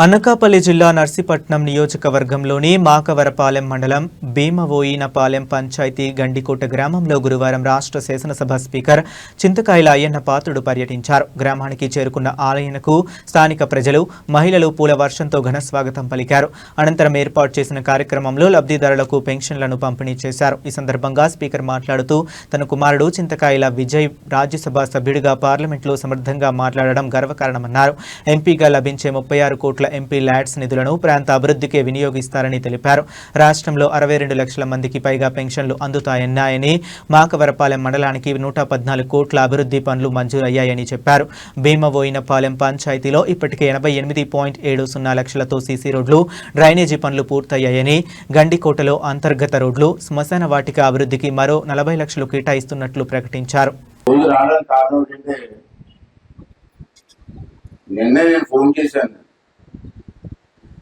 అనకాపల్లి జిల్లా నర్సీపట్నం నియోజకవర్గంలోని మాకవరపాలెం మండలం భీమవోయినపాలెం పంచాయతీ గండికోట గ్రామంలో గురువారం రాష్ట్ర శాసనసభ స్పీకర్ చింతకాయల అయ్యన్న పాత్రుడు పర్యటించారు. గ్రామానికి చేరుకున్న ఆయనకు స్థానిక ప్రజలు, మహిళలు పూల వర్షంతో ఘన స్వాగతం పలికారు. అనంతరం ఏర్పాటు చేసిన కార్యక్రమంలో లబ్ధిదారులకు పెన్షన్లను పంపిణీ చేశారు. ఈ సందర్భంగా స్పీకర్ మాట్లాడుతూ తన కుమారుడు చింతకాయల విజయ్ రాజ్యసభ సభ్యుడిగా పార్లమెంట్లో సమర్థంగా మాట్లాడడం గర్వకారణమన్నారు. ఎంపీగా లభించే 36 కోట్ల ఎంపీ ల్యాడ్స్ నిధులను ప్రాంత అభివృద్ధికే వినియోగిస్తారని తెలిపారు. రాష్ట్రంలో 62 లక్షల మందికి పైగా పెన్షన్లు అందుతాయన్నాయని, మాకవరపాలెం మండలానికి 114 కోట్ల అభివృద్ధి పనులు మంజూరయ్యాయని చెప్పారు. భీమవోయినపాలెం పంచాయతీలో ఇప్పటికే 88.70 లక్షలతో సీసీ రోడ్లు, డ్రైనేజీ పనులు పూర్తయ్యాయని, గండికోటలో అంతర్గత రోడ్లు, శ్మశాన వాటిక అభివృద్ధికి మరో 40 లక్షలు కేటాయిస్తున్నట్లు ప్రకటించారు.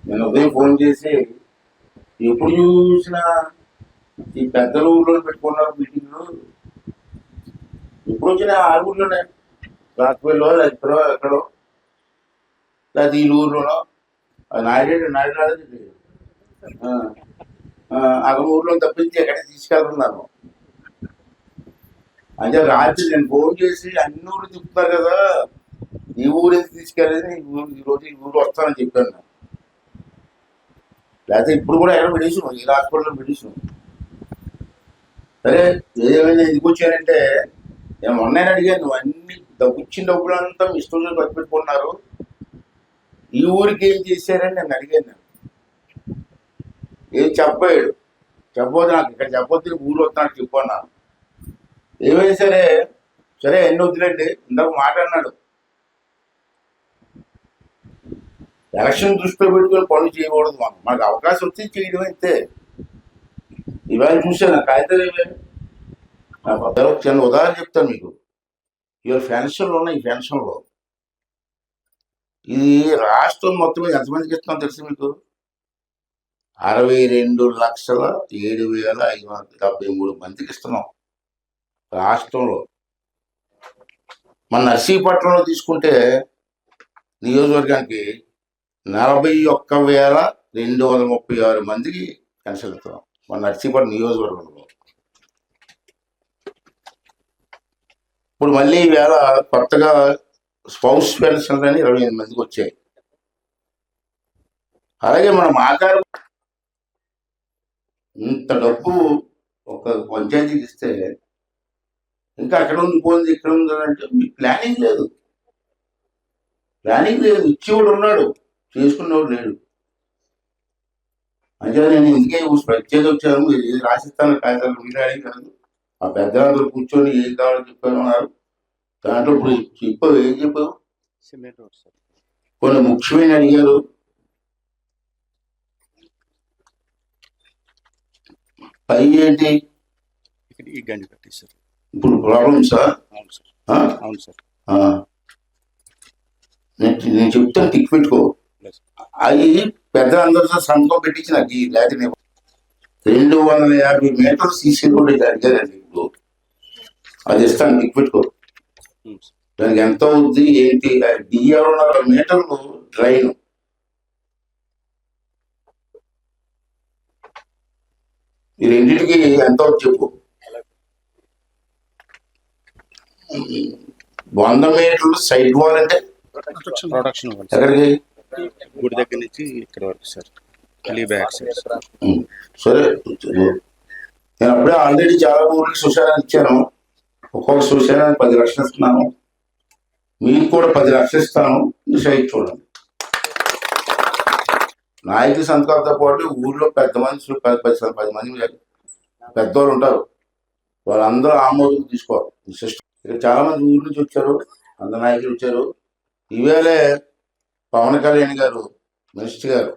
నేను ఉదయం ఫోన్ చేసి ఎప్పుడు చూసినా ఈ పెద్దల ఊర్లో పెట్టుకున్నారు మీటింగ్లు, ఎప్పుడు వచ్చినా ఆ ఊర్లోనే రాకపోయిలో ఎక్కడో ఎక్కడో లేదా ఈ ఊర్లోనో నాయుడు అక్కడ ఊర్లో తప్పించి ఎక్కడికి తీసుకెళ్తున్నాను అంటే రాత్రి నేను ఫోన్ చేసి అన్ని ఊరు తిప్పుతారు కదా, ఈ ఊరు ఎందుకు తీసుకెళ్ళేది, ఈరోజు ఈ ఊరు వస్తానని చెప్పాను. లేకపోతే ఇప్పుడు కూడా ఎక్కడ మెడిసిన్ ఈ హాస్పిటల్లో మెడిసిన్ సరే ఏమైనా ఎందుకు వచ్చానంటే నేను మొన్న అడిగాను, నువ్వు అన్ని వచ్చిన డబ్బులంతా మీ ఇష్టంలో ఖర్చు పెట్టుకున్నారు, ఈ ఊరికి ఏం చేశారని నేను అడిగాను. ఏం చెప్పబోదు నాకు ఇక్కడ చెప్పొద్దు, ఊరు వస్తున్నాడు చెప్పన్నాను. ఏమైనా సరే ఎన్ని వద్దులండి, ఇందాక మాట్లాడినాడు ఎలక్షన్ దృష్టిలో పెట్టుకొని పనులు చేయకూడదు, మనకు అవకాశం వచ్చి చేయడం అయితే. ఇవాళ చూసాను కాగితాలు ఏమేమి చిన్న ఉదాహరణ చెప్తాను మీకు. ఇవాళ పెన్షన్లు ఉన్నాయి. ఈ పెన్షన్లో ఇది రాష్ట్రం మొత్తం మీద ఎంతమందికి ఇస్తున్నాం తెలుసు మీకు? 62,07,573 మందికి ఇస్తున్నాం రాష్ట్రంలో. మన నర్సీపట్నంలో తీసుకుంటే నియోజకవర్గానికి 41,236 మందికి పెన్షన్ ఇస్తున్నాం మన నర్సీపట్నం నియోజకవర్గంలో. ఇప్పుడు మళ్ళీ ఈవేళ కొత్తగా స్పౌస్ పెన్షన్లు అని 28 మందికి వచ్చాయి. అలాగే మనం ఆకారం ఇంత డబ్బు ఒక పంచాయతీకి ఇస్తే ఇంకా అక్కడ ఉంది పోయింది ఇక్కడ ఉంది అంటే మీ ప్లానింగ్ లేదు. ఇచ్చేవాడు ఉన్నాడు, చేసుకున్నవాడు లేడు. అంటే నేను ఇందుకే ప్రత్యేక వచ్చాను, ఏది రాసిస్తాను కాగితాలు మీరు అడిగాను. ఆ పెద్దలందరూ కూర్చొని ఏం కావాలని చెప్పాను అన్నారు. దాంట్లో ఇప్పుడు ఏం చెప్పావు, కొన్ని ముఖ్యమైన అడిగారు. పై ఏంటి ఇప్పుడు ప్రాబ్లమ్సా? నేను చెప్తాను, టిక్ పెట్టుకో. అవి పెద్దలందరితో సంతకం పెట్టించి నాకు లేకపోతే 250 మీటర్లు సీసీ రోడ్ అడిగారండి. ఇప్పుడు అది ఇస్తాను, టిక్ పెట్టుకో. దానికి ఎంత అవుద్ది ఏంటి? 600 మీటర్లు డ్రైన్, ఈ రెండింటికి ఎంత అవుతుంది చెప్పు? 100 మీటర్లు సైడ్ వాల్ అంటే ఎక్కడికి? గుడి దగ్గర నుంచి ఇక్కడ వరకు సార్. సరే, నేను అప్పుడే ఆల్రెడీ చాలా ఊరికి శ్మశానాన్ని ఇచ్చాను. ఒక్కొక్క శ్మశానానికి 10 లక్షలు ఇస్తున్నాను. మీకు కూడా 10 లక్షలు ఇస్తాను. మీ సైట్ చూడండి. నాయకుల సంతకాలతో పాటు ఊర్లో పెద్ద మనుషులు 10 మంది పెద్దవాళ్ళు ఉంటారు, వాళ్ళందరూ ఆమోదం తీసుకోవాలి. ఇక్కడ చాలా మంది ఊరి నుంచి వచ్చారు, అందరు నాయకులు వచ్చారు. ఈవేళే పవన్ కళ్యాణ్ గారు, మినిస్టర్ గారు,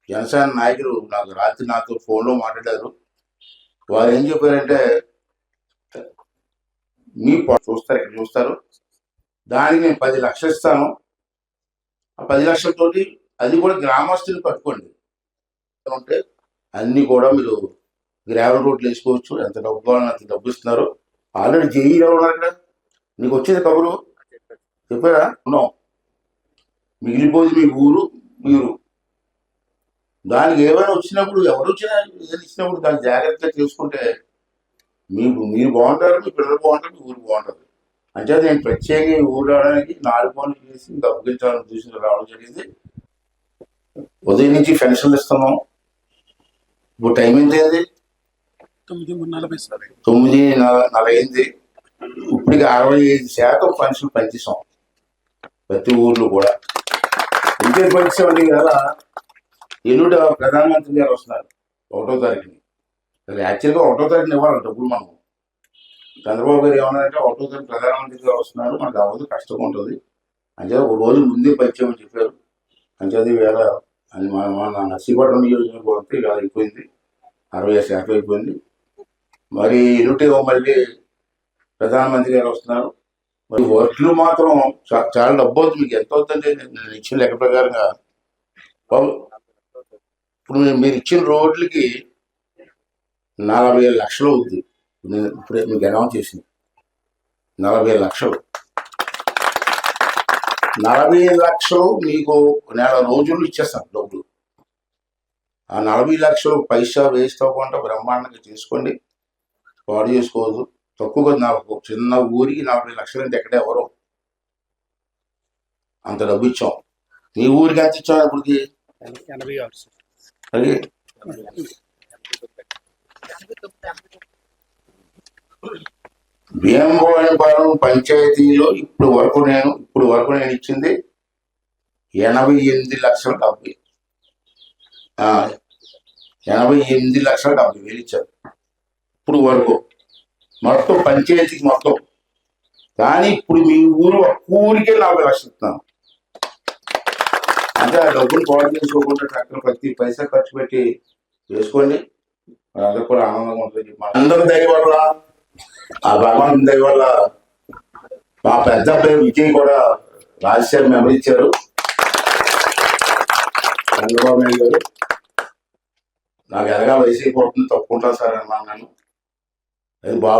జనసేన నాయకులు నాకు రాత్రి నాతో ఫోన్లో మాట్లాడారు. వారు ఏం చెప్పారంటే, మీ చూస్తారు, ఇక్కడ చూస్తారు, దానికి నేను 10 లక్షలు ఇస్తాను. ఆ 10 లక్షలతోటి అది కూడా గ్రామస్తులు కట్టుకోండి అంటే అన్నీ కూడా మీరు గ్రావెల్ రోడ్లు వేసుకోవచ్చు. ఎంత డబ్బు కావాలని అంత డబ్బు ఇస్తున్నారు. ఆల్రెడీ జేఈలో ఉన్నారు ఇక్కడ. నీకు వచ్చేది కబురు చెప్పారా? మిగిలిపోయింది మీ ఊరు, ప్యూరు. దానికి ఏమైనా వచ్చినప్పుడు ఎవరు వచ్చినా ఏది ఇచ్చినప్పుడు దాన్ని జాగ్రత్తగా చేసుకుంటే మీరు బాగుంటారు, మీ పిల్లలు బాగుంటారు, మీ ఊరు బాగుంటుంది. అంటే నేను ప్రత్యేకంగా ఈ ఊరు రావడానికి 4 పనులు చేసి అప్పగించాలని చూసి రావడం జరిగింది. ఉదయం నుంచి పెన్షన్లు ఇస్తున్నాం. ఇప్పుడు టైం ఎంత అయింది? 9:40 ఇప్పటికి 65% పెన్షన్ పంచేసాం ప్రతి ఊర్లో కూడా. ఇంకే పంచామండి కదా. ఎల్లుండి ప్రధానమంత్రి గారు వస్తున్నారు 1వ తారీఖుని. యాక్చువల్గా 1వ తారీఖున ఇవ్వాలి డబ్బులు. మనం చంద్రబాబు గారు ఏమన్నారంటే 1వ తారీఖు ప్రధానమంత్రి గారు వస్తున్నారు, మనకు అవ్వదు, కష్టంగా ఉంటుంది అంటే ఒక రోజు ముందే పంచామని చెప్పారు. అంచేది వేళ అని మన నర్సీపట్నం నియోజకవర్గం ఇలా అయిపోయింది, 60% అయిపోయింది. మరి ఎల్లుండి మళ్ళీ ప్రధానమంత్రి గారు వస్తున్నారు. మరి వర్క్లు మాత్రం చాలా డబ్బు అవుతుంది. మీకు ఎంత అవుతుందంటే నేను ఇచ్చిన లెక్క ప్రకారంగా ఇప్పుడు మీరు ఇచ్చిన రోడ్లకి 40 లక్షలు అవుతుంది. నేను ఇప్పుడే మీకు అనౌన్స్ చేసింది 40 లక్షలు. 40 లక్షలు మీకు నెల రోజులు ఇచ్చేస్తాను డబ్బులు. ఆ 40 లక్షలు పైసా వేస్ట్ అవ్వకుండా బ్రహ్మాండంగా చేసుకోండి, పాడు చేసుకోవద్దు. తక్కువగా నాకు చిన్న ఊరికి 40 లక్షలు అంటే ఎక్కడే ఎవరు అంత డబ్బు ఇచ్చాం. మీ ఊరికి ఎంత ఇచ్చాం ఇప్పటికి? 86 అది భీమవరం పంచాయతీలో ఇప్పుడు వరకు నేను ఇచ్చింది 88,70,000. 88,70,000 ఇచ్చారు ఇప్పుడు వరకు మొత్తం పంచాయతీకి మొత్తం. కానీ ఇప్పుడు మీ ఊరికే 40 లక్షలు ఇస్తున్నాను. అంటే ఆ డబ్బులు పాడు చేసుకోకుండా చక్కగా ప్రతి పైసా ఖర్చు పెట్టి వేసుకోండి. అందరూ కూడా ఆనందంగా ఉంటుంది. అందరి దయ వల్ల, ఆ భగవాన్ దయ వల్ల మా పెద్ద అబ్బాయి విజయ్ కూడా రాజశేఖర్ మెంబర్ ఇచ్చారు. చంద్రబాబు నాయుడు గారు నాకు ఎలాగా వయసు అయిపోతుంది, తప్పుకుంటా సార్ అన్నాను. అది బాబు